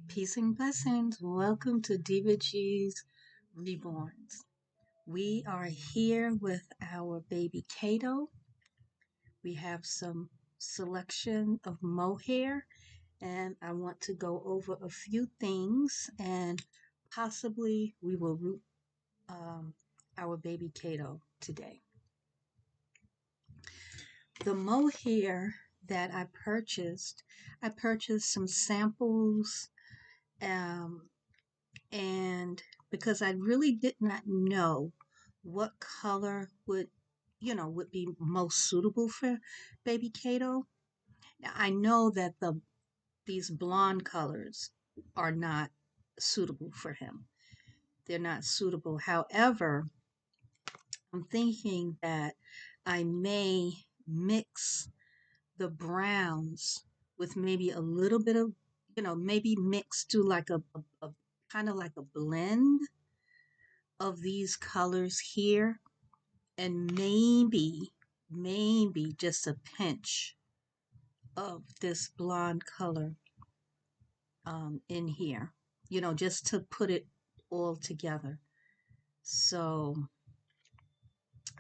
Peace and blessings. Welcome to Diva G's Reborns. We are here with our baby Kato. We have some selection of mohair, and I want to go over a few things, and possibly we will root our baby Kato today. The mohair that I purchased some samples, um, and because I really did not know what color would be most suitable for baby Kato. Now, I know that these blonde colors are not suitable for him. They're not suitable. However, I'm thinking that I may mix the browns with maybe a little bit of, maybe mix to like a kind of like a blend of these colors here, and maybe just a pinch of this blonde color in here, just to put it all together. So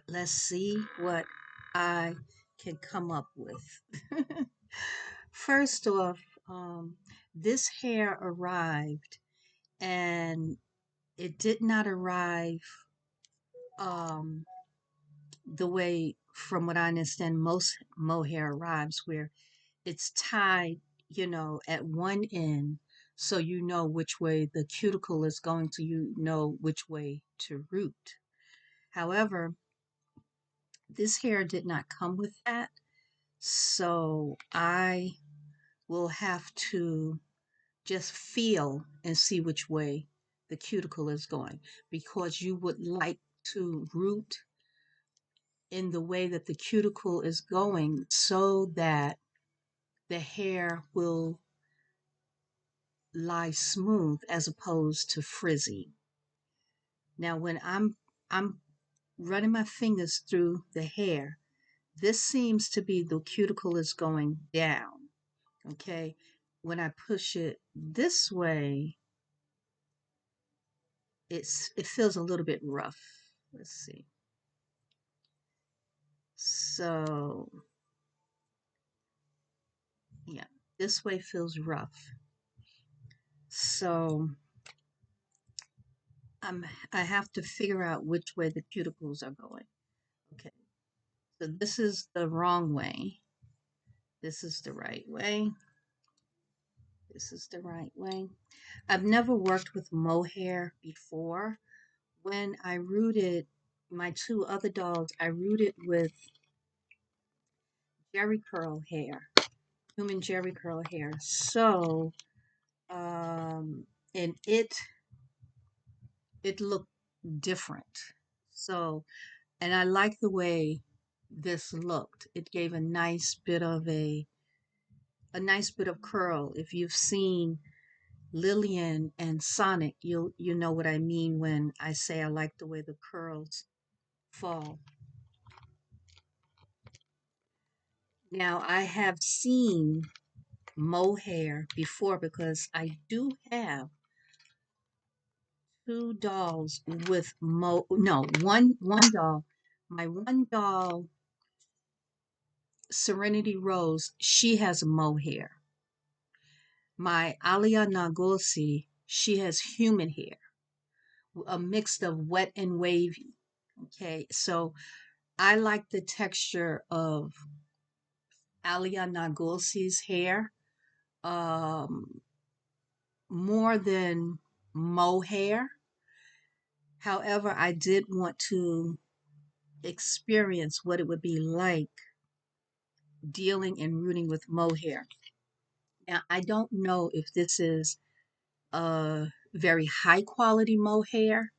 let's see what I can come up with. First off, this hair arrived, and it did not arrive um, the way, from what I understand, most mohair arrives, where it's tied, at one end, so you know which way the cuticle is going to, you know which way to root. However, this hair did not come with that, so I will have to just feel and see which way the cuticle is going, because you would like to root in the way that the cuticle is going so that the hair will lie smooth as opposed to frizzy. Now, when I'm running my fingers through the hair, this seems to be the cuticle is going down. Okay. When I push it this way, it feels a little bit rough. Let's see. So yeah, this way feels rough. So I have to figure out which way the cuticles are going. Okay. So this is the wrong way. This is the right way. This is the right way. I've never worked with mohair before. When I rooted my two other dolls, I rooted with Jerry curl hair, human Jerry curl hair. So, and it looked different. So, and I like the way this looked. It gave a nice bit of curl. If you've seen Lillian and Sonic, you know what I mean when I say I like the way the curls fall. Now, I have seen mohair before, because I do have two dolls with no, one doll. My one doll, Serenity Rose, she has mohair. My Alia Nagosi, she has human hair, a mix of wet and wavy. Okay, so I like the texture of Alia Nagosi's hair um, more than mohair. However, I did want to experience what it would be like dealing and rooting with mohair. Now, I don't know if this is a very high quality mohair.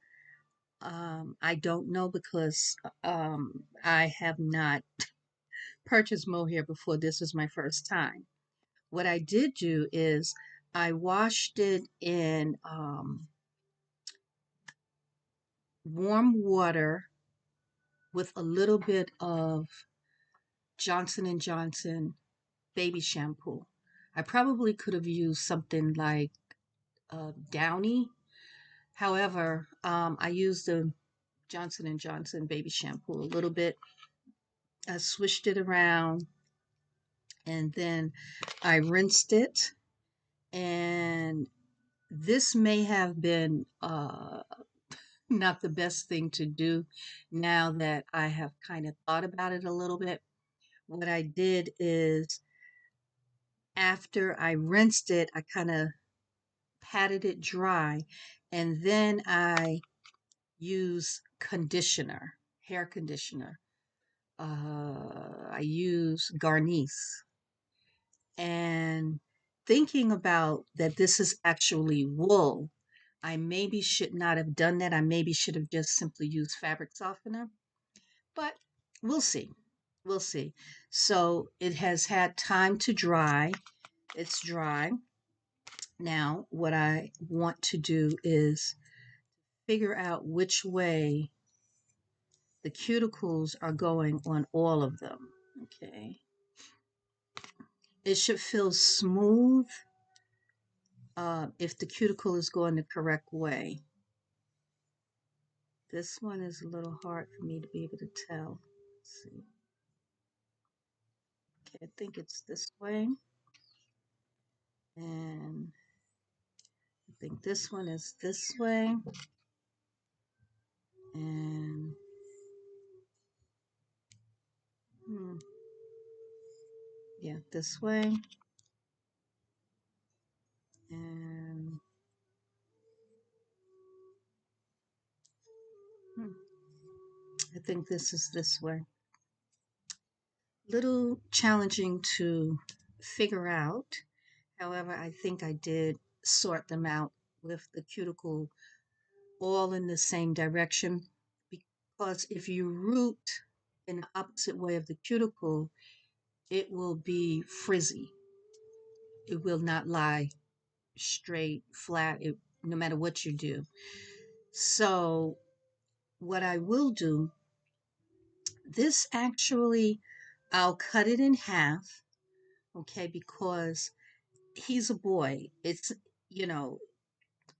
I don't know, because I have not purchased mohair before. This is my first time. What I did do is I washed it in warm water with a little bit of Johnson and Johnson baby shampoo. I probably could have used something like downy. However, I use the Johnson and Johnson baby shampoo a little bit. I swished it around and then I rinsed it. And this may have been not the best thing to do now that I have kind of thought about it a little bit. What I did is after I rinsed it, I kind of patted it dry and then I use conditioner, hair conditioner. I use Garnier. And thinking about that this is actually wool, I maybe should not have done that. I maybe should have just simply used fabric softener, but we'll see. We'll see. So it has had time to dry. It's dry. Now, what I want to do is figure out which way the cuticles are going on all of them. Okay. It should feel smooth if the cuticle is going the correct way. This one is a little hard for me to be able to tell. Let's see. Okay, I think it's this way. And I think this one is this way. And yeah, this way. And I think this is this way. Little challenging to figure out. However, I think I did sort them out with the cuticle all in the same direction, because if you root in the opposite way of the cuticle, it will be frizzy. It will not lie straight, flat, no matter what you do. So what I will do, this actually, I'll cut it in half, okay, because he's a boy. It's, you know,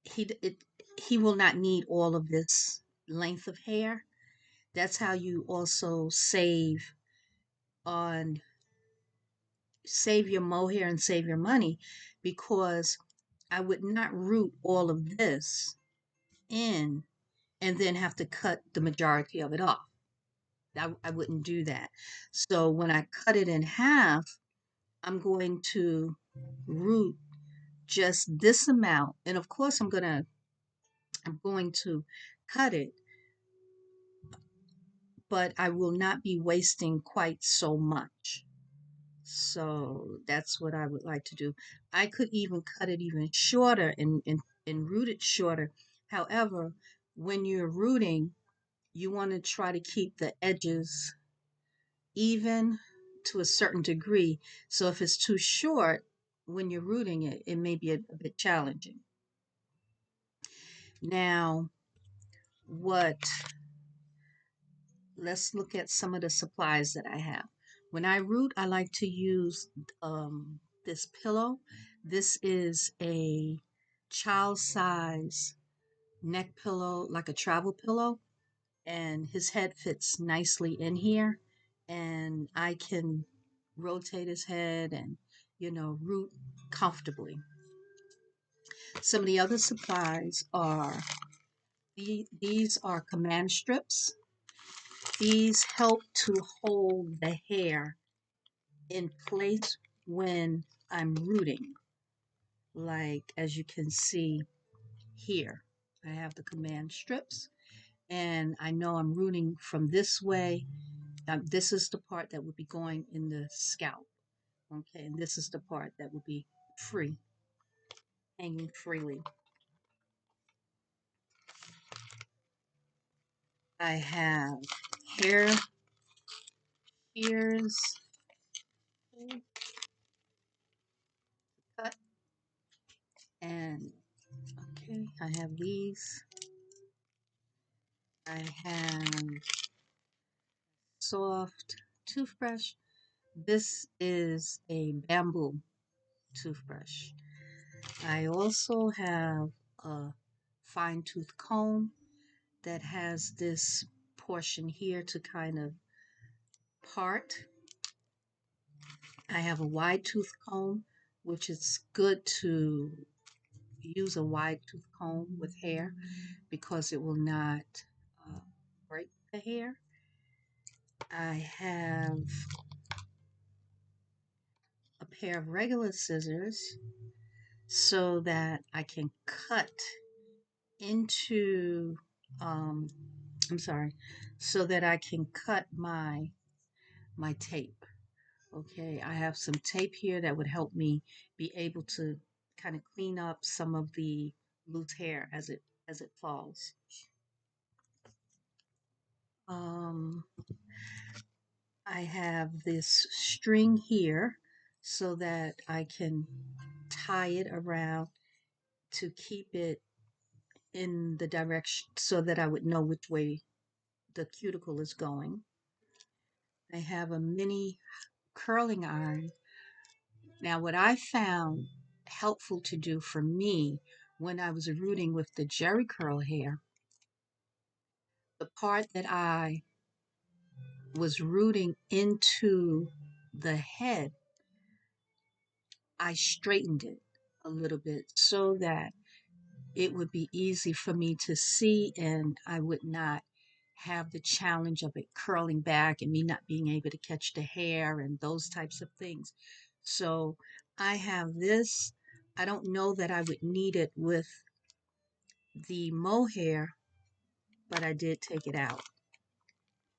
he will not need all of this length of hair. That's how you also on save your mohair and save your money, because I would not root all of this in and then have to cut the majority of it off. I wouldn't do that. So when I cut it in half, I'm going to root just this amount. And of course I'm going to cut it, but I will not be wasting quite so much. So that's what I would like to do. I could even cut it even shorter and root it shorter. However, when you're rooting, you want to try to keep the edges even to a certain degree. So if it's too short, when you're rooting it, it may be a bit challenging. Now, what let's look at some of the supplies that I have. When I root, I like to use this pillow. This is a child size neck pillow, like a travel pillow, and his head fits nicely in here. And I can rotate his head and, root comfortably. Some of the other supplies are these are command strips. These help to hold the hair in place when I'm rooting. Like as you can see here, I have the command strips and I know I'm rooting from this way. This is the part that would be going in the scalp. Okay, and this is the part that would be free, hanging freely. I have hair shears, cut, and okay, I have these. I have soft toothbrush. This is a bamboo toothbrush. I also have a fine tooth comb that has this portion here to kind of part. I have a wide tooth comb, which is good to use a wide tooth comb with hair because it will not uh, break the hair. I have a pair of regular scissors so that I can cut into, um, I'm sorry, so that I can cut my tape. Okay, I have some tape here that would help me be able to kind of clean up some of the loose hair as it falls. Um, I have this string here so that I can tie it around to keep it in the direction so that I would know which way the cuticle is going. I have a mini curling iron. Now, what I found helpful to do for me when I was rooting with the Jerry curl hair, the part that I was rooting into the head, I straightened it a little bit so that it would be easy for me to see and I would not have the challenge of it curling back and me not being able to catch the hair and those types of things. So I have this. I don't know that I would need it with the mohair, but I did take it out.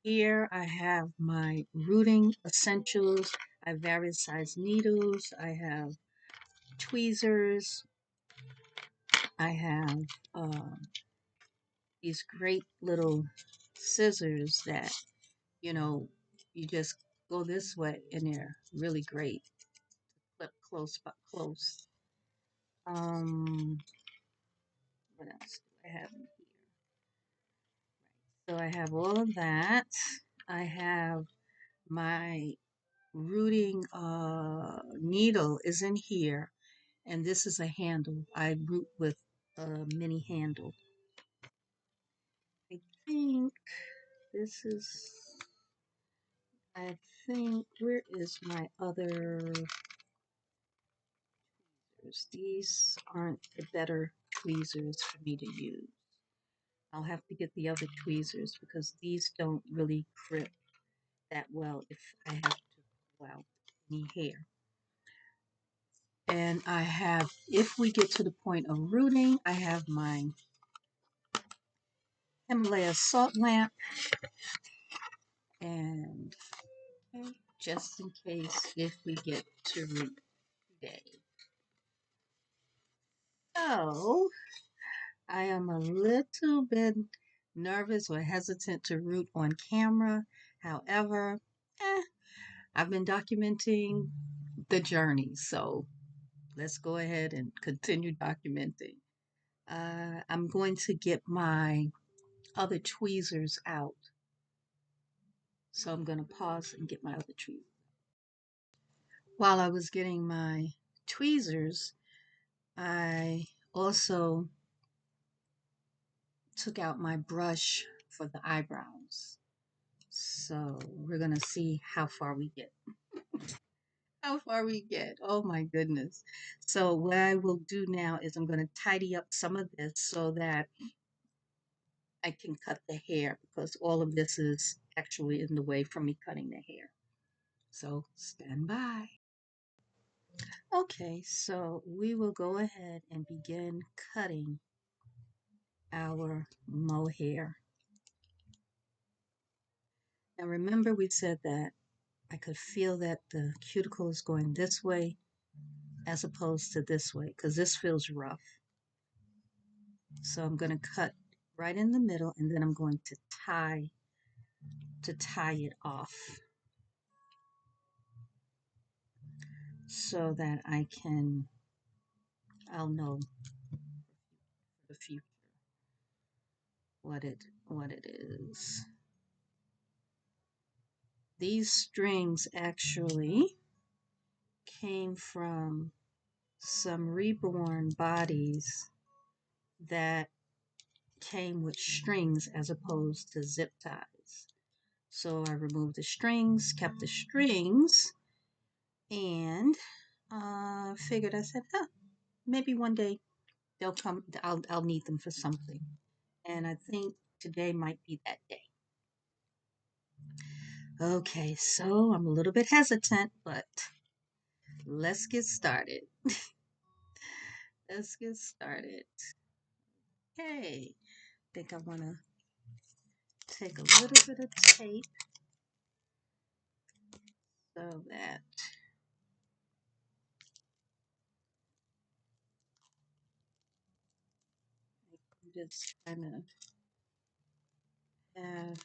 Here I have my rooting essentials. I have various size needles. I have tweezers. I have these great little scissors that, you know, you just go this way and they're really great. Clip close but close. What else do I have in here? So I have all of that. I have my rooting needle is in here, and this is a handle. I root with a mini handle. I think this is, I think, where is my other tweezers? These aren't the better tweezers for me to use. I'll have to get the other tweezers because these don't really grip that well if I have to pull out any hair. And I have, if we get to the point of rooting, I have my Himalaya salt lamp and okay, just in case if we get to root today. So I am a little bit nervous or hesitant to root on camera. However, I've been documenting the journey, so let's go ahead and continue documenting. I'm going to get my other tweezers out. So I'm going to pause and get my other tweezers. While I was getting my tweezers, I also took out my brush for the eyebrows. So we're going to see how far we get. How far we get. Oh my goodness. So what I will do now is I'm going to tidy up some of this so that I can cut the hair because all of this is actually in the way from me cutting the hair. So stand by. Okay, so we will go ahead and begin cutting our mohair. Now remember we said that I could feel that the cuticle is going this way as opposed to this way because this feels rough. So I'm going to cut right in the middle and then I'm going to tie it off so that I'll know for the future what it is. These strings actually came from some Reborn bodies that came with strings as opposed to zip ties. So I removed the strings, kept the strings, and figured, I said, huh, maybe one day they'll come, I'll need them for something. And I think today might be that day. Okay, so I'm a little bit hesitant, but let's get started. Let's get started. Okay, I think I want to take a little bit of tape so that I can just kind of have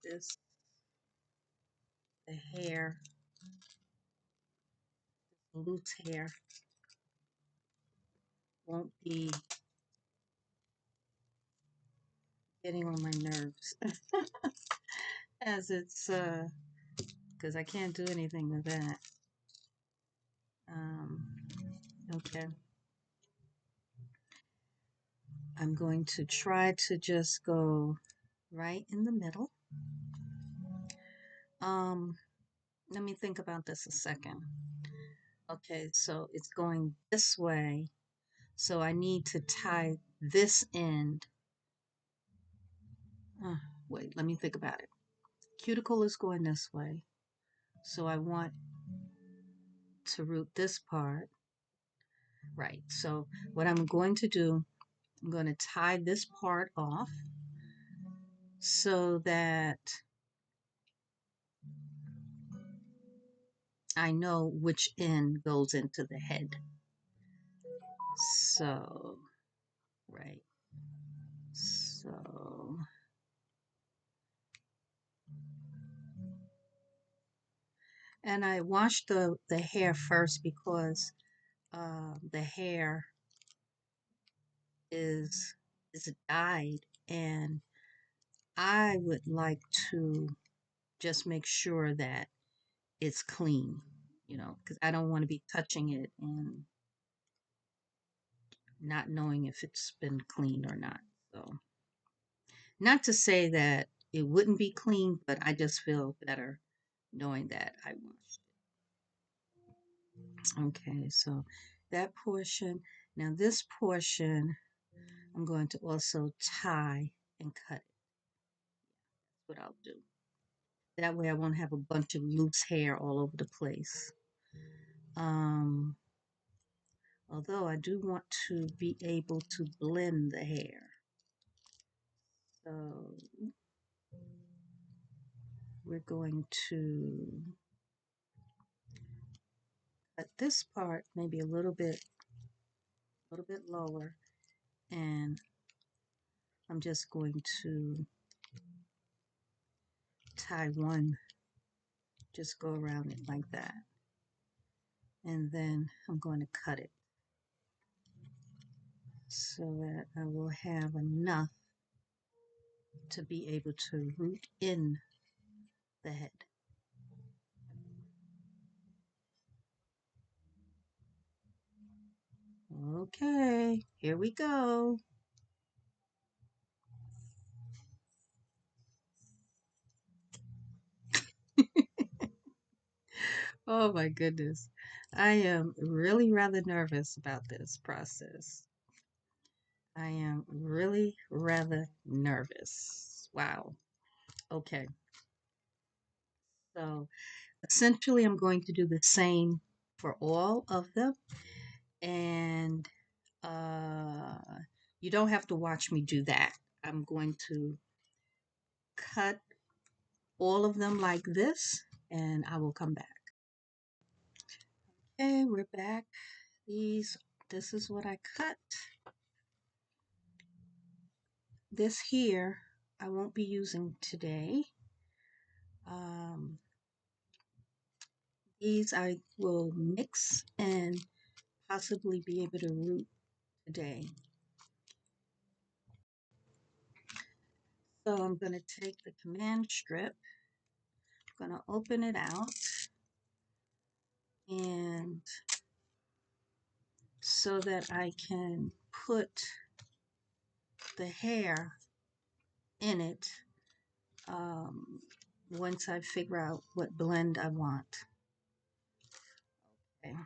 this, the hair, loose hair won't be getting on my nerves as it's because I can't do anything with that. Um, okay, I'm going to try to just go right in the middle. Um, Let me think about this a second. Okay, so it's going this way, so I need to tie this end. Uh, Wait, let me think about it. Cuticle is going this way, so I want to root this part. Right, so what I'm going to do, I'm going to tie this part off so that I know which end goes into the head. So, right. So, and I washed the hair first because the hair is is dyed, and I would like to just make sure that it's clean, because I don't want to be touching it and not knowing if it's been cleaned or not. So, not to say that it wouldn't be clean, but I just feel better knowing that I washed it. Okay, so that portion. Now this portion, I'm going to also tie and cut it. That's what I'll do. That way I won't have a bunch of loose hair all over the place. Um, Although I do want to be able to blend the hair. So we're going to cut this part maybe a little bit lower, and I'm just going to tie one, just go around it like that. And then I'm going to cut it so that I will have enough to be able to root in the head. Okay, here we go. Oh my goodness. I am really rather nervous about this process. I am really rather nervous. Wow. Okay. So essentially, I'm going to do the same for all of them. And uh, you don't have to watch me do that. I'm going to cut all of them like this, and I will come back. Okay, we're back. This is what I cut. This here, I won't be using today. Um, these I will mix and possibly be able to root today. So I'm going to take the command strip, I'm going to open it out, and so that I can put the hair in it um, once I figure out what blend I want. Okay.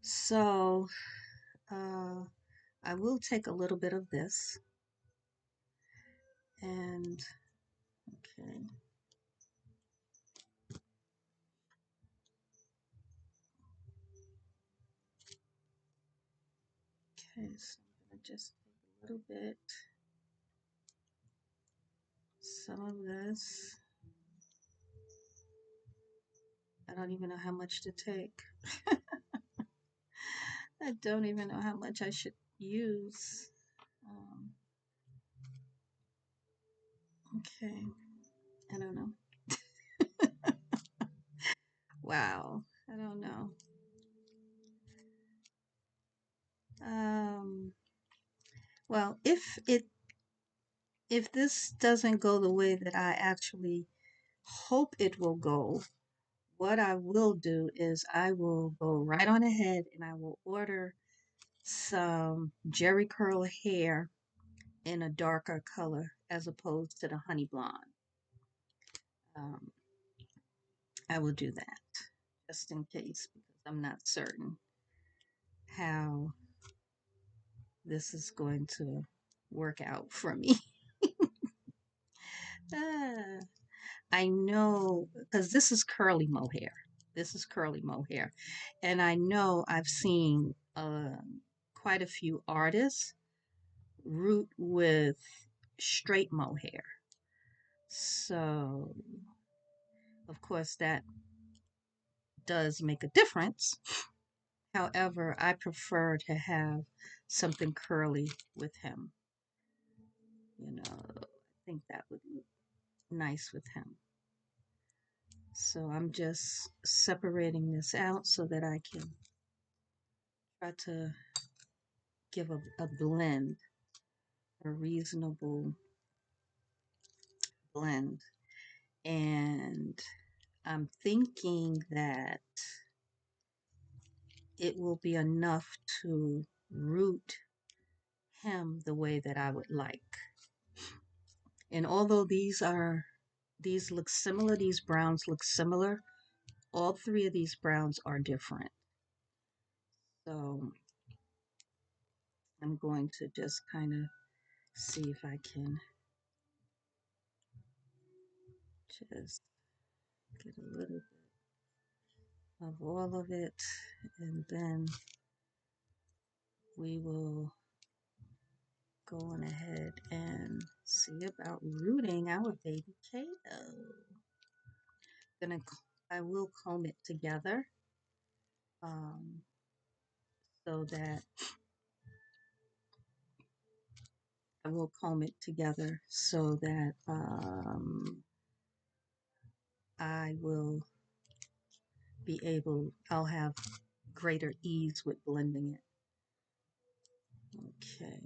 So uh, I will take a little bit of this and okay. Okay, so I'm gonna just take a little bit, some of this. I don't even know how much to take. I don't even know how much I should use. Um, okay, I don't know. Wow, I don't know. Um, well, if this doesn't go the way that I actually hope it will go, what I will do is I will go right on ahead and I will order some Jerry curl hair in a darker color as opposed to the honey blonde. Um, I will do that just in case because I'm not certain how this is going to work out for me. Ah, I know because this is curly mohair. This is curly mohair. And I know I've seen quite a few artists root with straight mohair. So, of course, that does make a difference. However, I prefer to have something curly with him. I think that would look nice with him. So I'm just separating this out so that I can try to give a blend, a reasonable blend. And I'm thinking that it will be enough to root him the way that I would like. And although these look similar, these browns look similar, all three of these browns are different. So I'm going to just kind of see if I can just get a little bit of all of it, and then we will go on ahead and see about rooting our baby Kato. Gonna, I will comb it together um, so that I will comb it together so that I will be able, I'll have greater ease with blending it. Okay.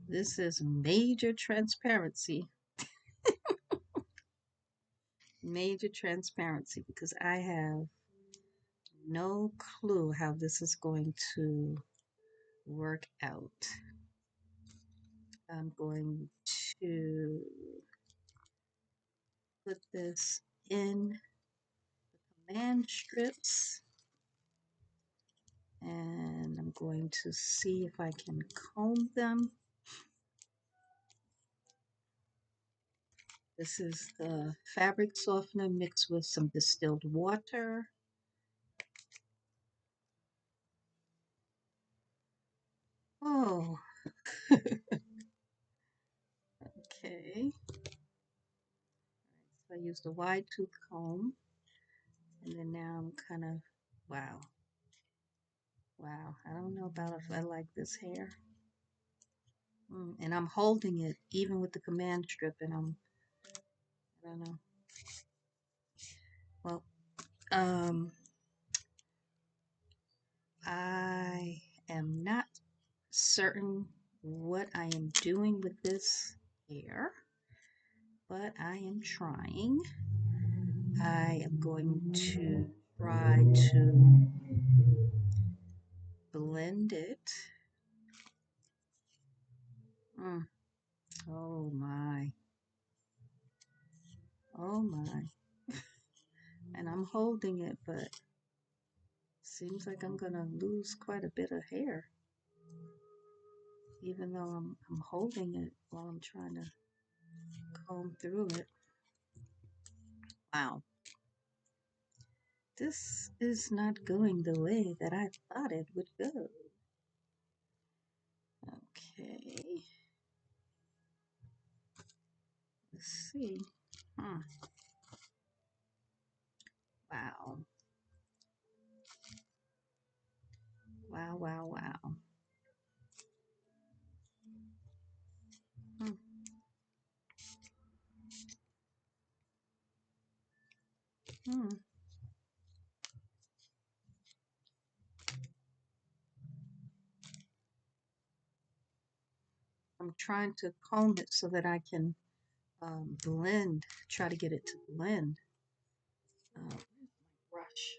This is major transparency. Major transparency because I have no clue how this is going to work out. I'm going to put this in the command strips and I'm going to see if I can comb them. This is the fabric softener mixed with some distilled water. Oh, okay. So I used a wide tooth comb and then now I'm kind of, wow. Wow, I don't know about if I like this hair. And I'm holding it even with the command strip and I don't know. Well, um, I am not certain what I am doing with this hair, but I am trying. I am going to try to blend it. Mm. Oh my. Oh my. And I'm holding it, but seems like I'm gonna lose quite a bit of hair, even though I'm holding it while I'm trying to comb through it. Wow. This is not going the way that I thought it would go. Okay. Let's see. Huh. Wow. Wow, wow, wow. Hmm. Hmm. I'm trying to comb it so that I can blend, try to get it to blend. Brush.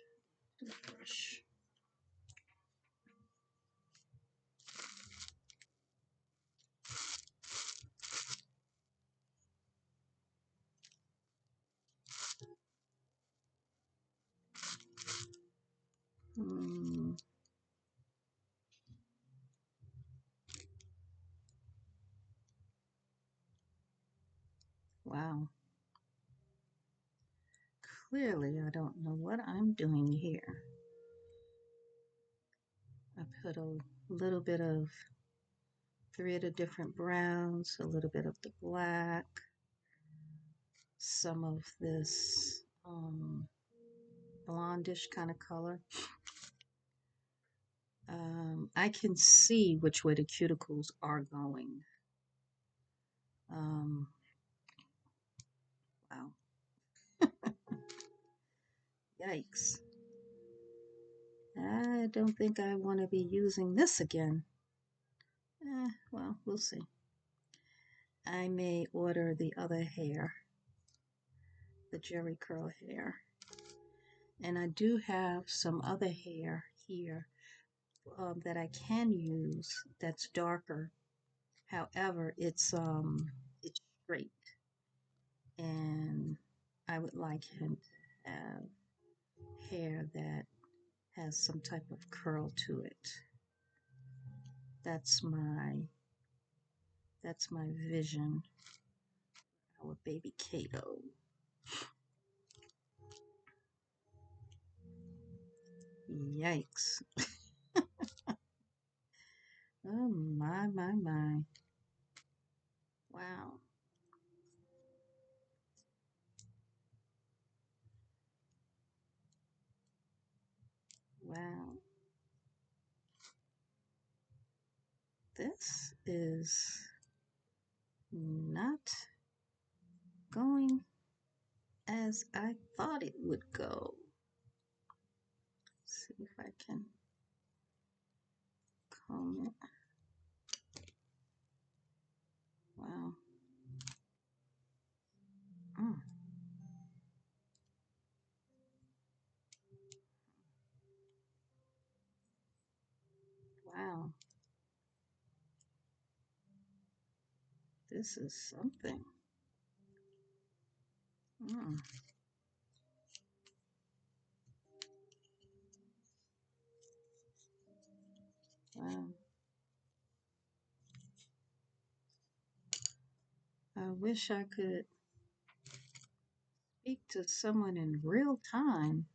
Brush. Hmm. Wow. Clearly, I don't know what I'm doing here. I put a little bit of three of the different browns, a little bit of the black, some of this blondish kind of color. I can see which way the cuticles are going. Um, wow. Yikes. I don't think I want to be using this again. Well, we'll see. I may order the other hair, the Jerry curl hair. And I do have some other hair here that I can use that's darker. However, it's straight, and I would like him to have hair that has some type of curl to it. That's my that's my vision. Our baby Kato. Yikes. Oh my my my. Wow. Wow. This is not going as I thought it would go. Let's see if I can comb it. Wow. Mm. Wow. This is something. Mm. Wow. I wish I could speak to someone in real time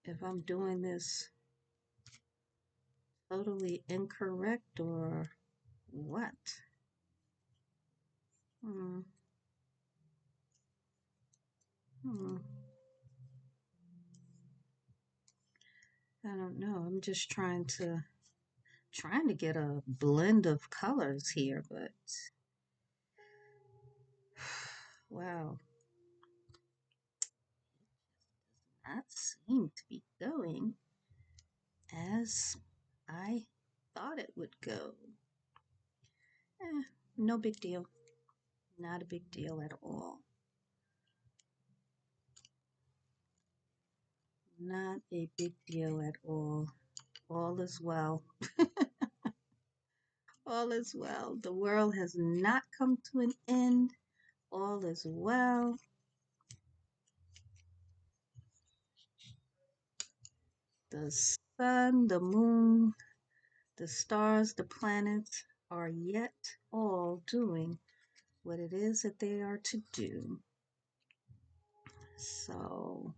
if I'm doing this totally incorrect or what. Hmm. Hmm. I don't know. I'm just trying to get a blend of colors here, but wow, that seemed to be going. as I thought it would go. No big deal. Not a big deal at all. Not a big deal at all. All is well. All is well. The world has not come to an end. All is well. The sun, the moon, the stars, the planets are yet all doing what it is that they are to do. So,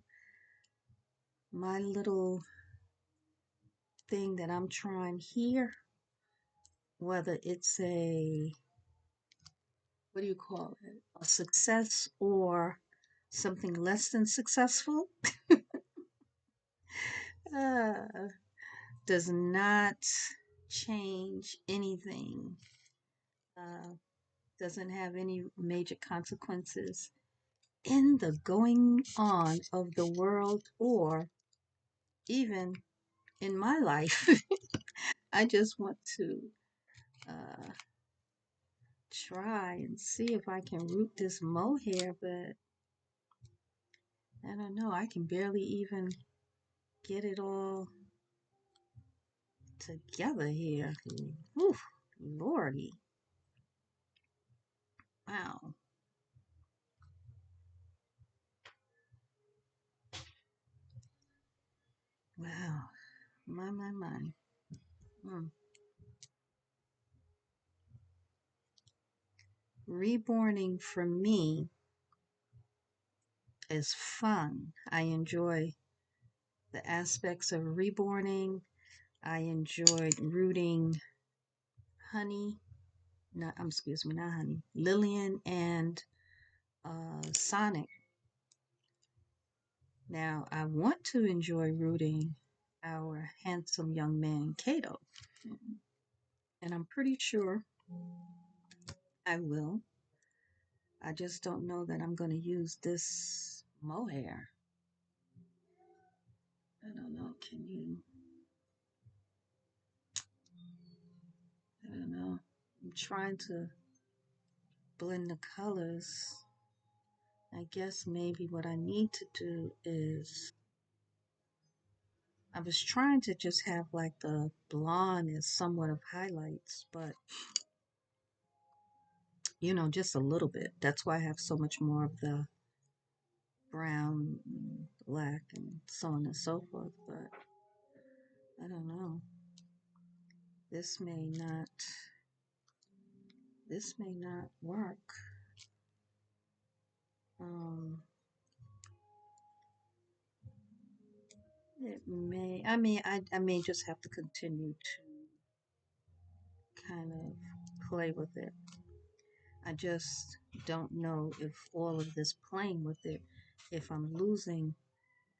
my little thing that I'm trying here, whether it's what do you call it, a success or something less than successful, uh, does not change anything, uh, doesn't have any major consequences in the going on of the world or even in my life. I just want to uh, try and see if I can root this mohair, but I don't know. I can barely even get it all together here. Whew, Lordy. Wow. Wow. My. Mm. Reborning for me is fun. I enjoy the aspects of reborning. I enjoyed rooting Honey, not excuse me, not Honey, Lillian and Sonic. Now I want to enjoy rooting our handsome young man Kato, and I'm pretty sure I will. I just don't know that I'm going to use this mohair. I don't know. Can you? I don't know. I'm trying to blend the colors. I guess maybe what I need to do is I was trying to just have like the blonde as somewhat of highlights, but just a little bit. That's why I have so much more of the brown, black, and so on and so forth. But I don't know. This may not. This may not work. Um, it may. I may just have to continue to kind of play with it. I just don't know if all of this playing with it, if I'm losing,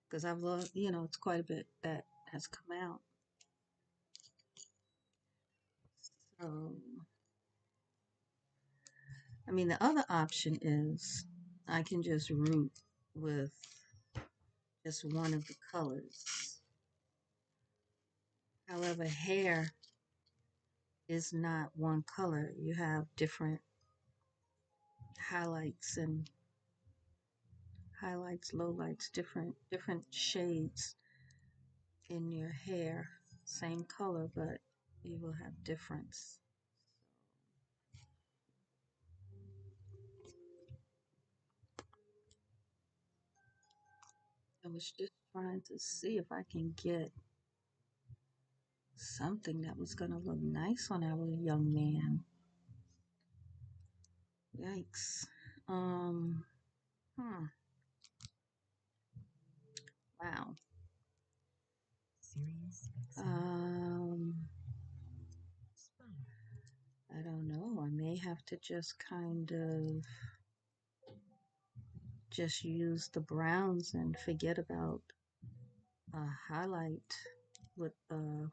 because I've lost, it's quite a bit that has come out. So, the other option is I can just root with just one of the colors. However, hair is not one color. You have different highlights and highlights, lowlights, different shades in your hair. Same color, but you will have difference. I was just trying to see if I can get something that was going to look nice on our young man. Yikes. Um, hmm. Wow. Um, I don't know. I may have to just kind of just use the browns and forget about a highlight with the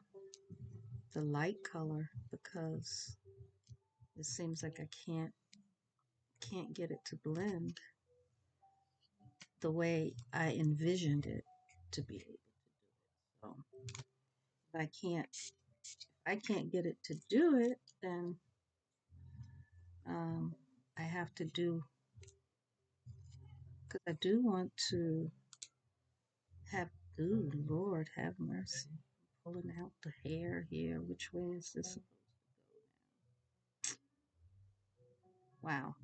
light color because it seems like I can't get it to blend the way I envisioned it to be able to. So If I can't get it to do it, then um, I have to do, because I do want to have, ooh, Lord, have mercy. Pulling out the hair here. Which way is this supposed to go? Wow.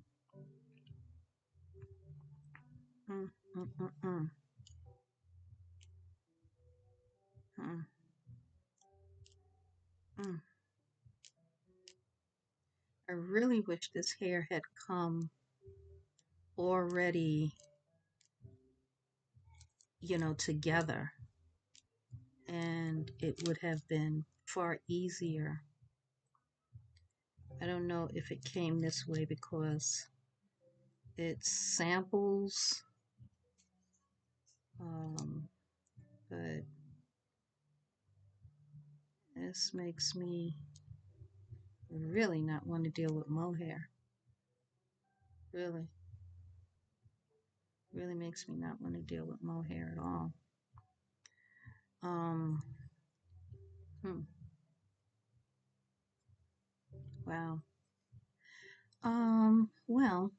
Mm, mm, mm, mm, mm, mm. I really wish this hair had come already, together, and it would have been far easier. I don't know if it came this way because it samples, um, but this makes me really not want to deal with mohair. Really, really makes me not want to deal with mohair at all. Um, hmm, wow. Well,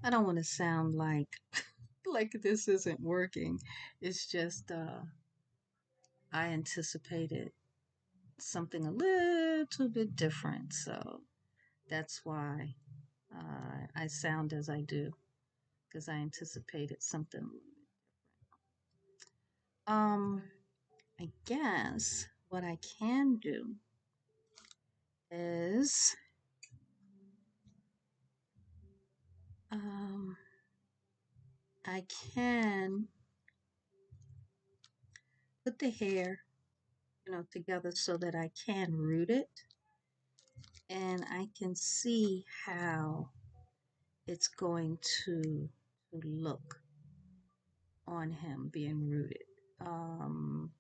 I don't want to sound like like this isn't working. It's just I anticipated something a little bit different, so that's why I sound as I do, because I anticipated something. Um, I guess what I can do is um, I can put the hair, together so that I can root it, and I can see how it's going to look on him being rooted. Um,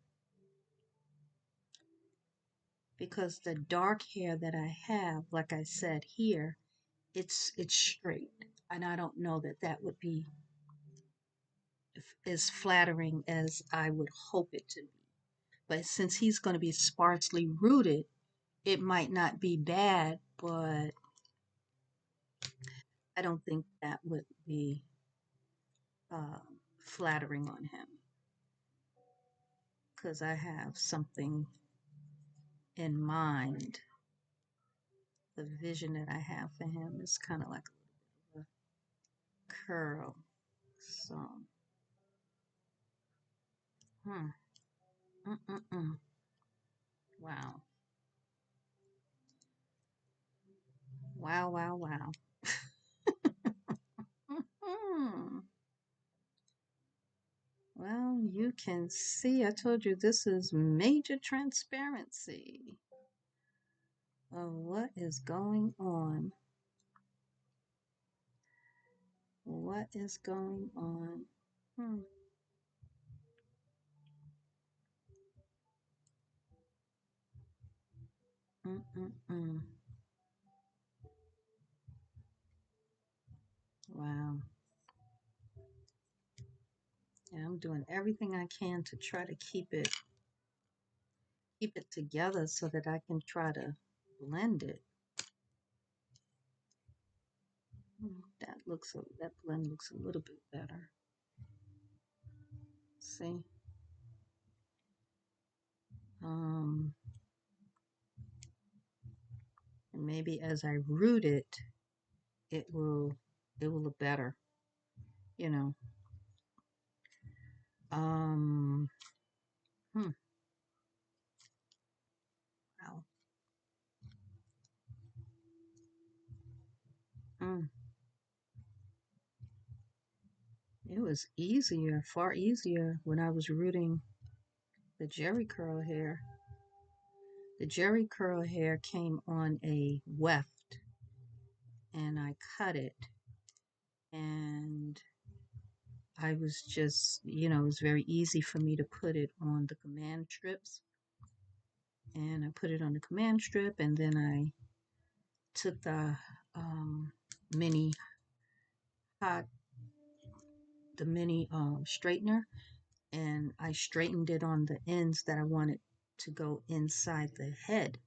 because the dark hair that I have, like I said here, it's straight, and I don't know that that would be as flattering as I would hope it to be. But since he's going to be sparsely rooted, it might not be bad, but I don't think that would be flattering on him because I have something in mind. The vision that I have for him is kind of like a curl. So, hmm. Mm-mm-mm. Wow. Wow, wow, wow. Mm-mm. Well, you can see, I told you this is major transparency of what is going on. What is going on? Hmm. Mm-mm-mm. Wow. Yeah, I'm doing everything I can to try to keep it together so that I can try to blend it. That blend looks a little bit better. See? Um, and maybe as I root it, it will it will look better, you know. Um, hmm, wow. Mm, it was easier, far easier when I was rooting the Jerry curl hair. The Jerry curl hair came on a weft, and I cut it, and I was just, it was very easy for me to put it on the command strips. And I put it on the command strip, and then I took um, mini hot, mini straightener, and I straightened it on the ends that I wanted to go inside the head,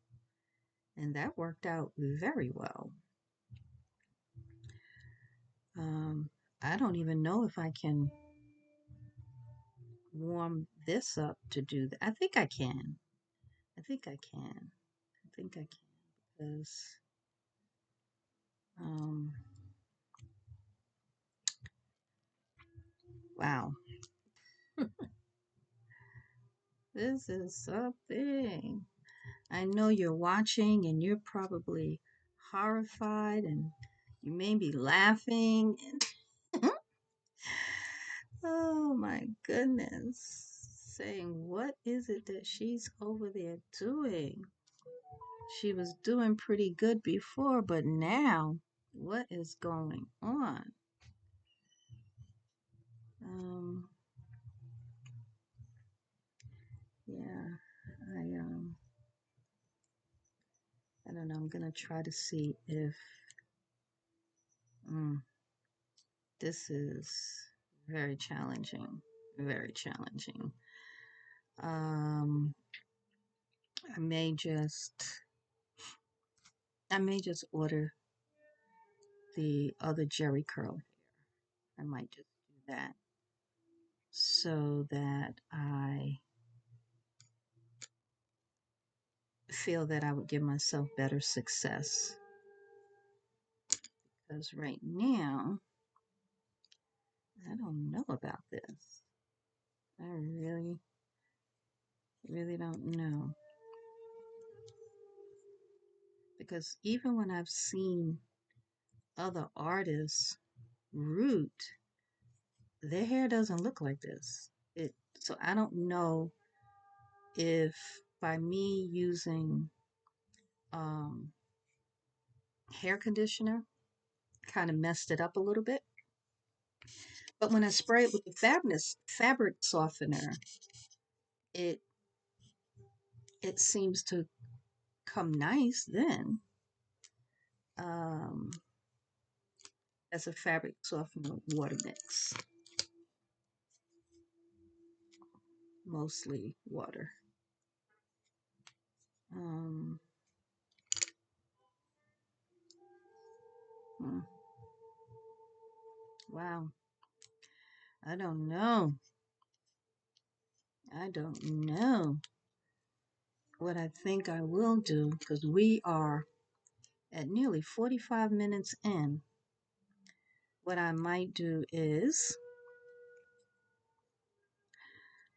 and that worked out very well. I don't even know if I can warm this up to do that. I think I can. I think I can. I think I can because um, wow, this is something. I know you're watching and you're probably horrified and you may be laughing and oh my goodness, saying what is it that she's over there doing? She was doing pretty good before, but now what is going on? Um, yeah, I um, I don't know. I'm gonna try to see if mm, this is very challenging. Very challenging. Um, I may just, I may just order the other Jerry curl hair. I might just do that so that I feel that I would give myself better success. Because right now, I don't know about this. I really, really don't know. Because even when I've seen other artists root, their hair doesn't look like this. So I don't know if by me using um, hair conditioner kind of messed it up a little bit. But when I spray it with the fabric softener, it it seems to come nice then um, as a fabric softener water mix, mostly water. Um, hmm, wow, I don't know. I don't know what I think I will do because we are at nearly 45 minutes in. What I might do is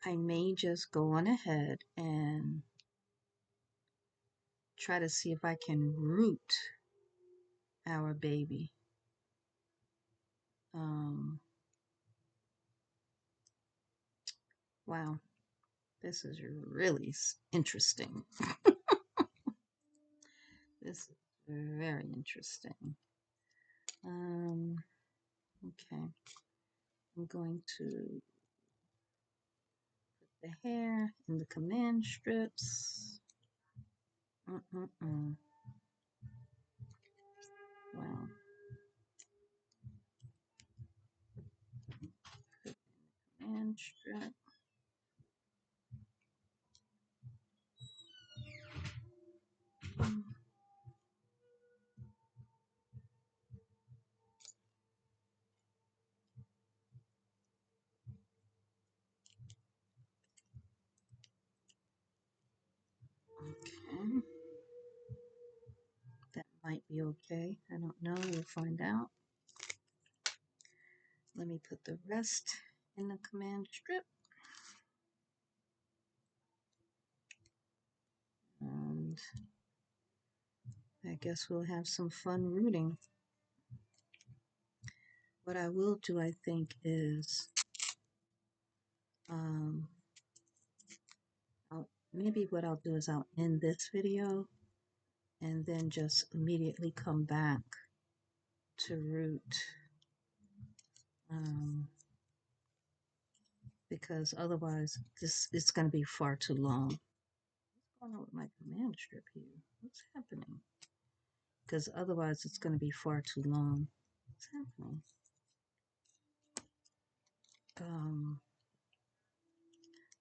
I may just go on ahead and try to see if I can root our baby. Um, wow, this is really interesting. This is very interesting. Okay, I'm going to put the hair in the command strips. Wow. Command strip. Okay. That might be okay. I don't know. We'll find out. Let me put the rest in the command strip. And I guess we'll have some fun rooting. What I will do, I think, is maybe what I'll do is I'll end this video and then just immediately come back to root because otherwise this it's going to be far too long. What's going on with my command strip here? What's happening? Because otherwise it's going to be far too long. What's happening?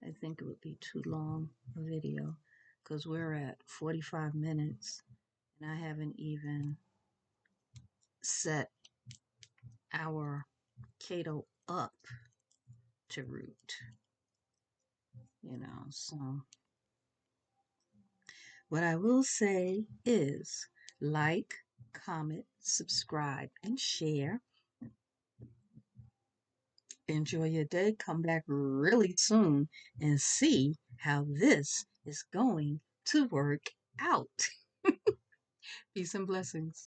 I think it would be too long a video. because we're at 45 minutes and I haven't even set our Kato up to root, So, what I will say is like, comment, subscribe, and share. Enjoy your day. Come back really soon and see how this is going to work out. Peace and blessings.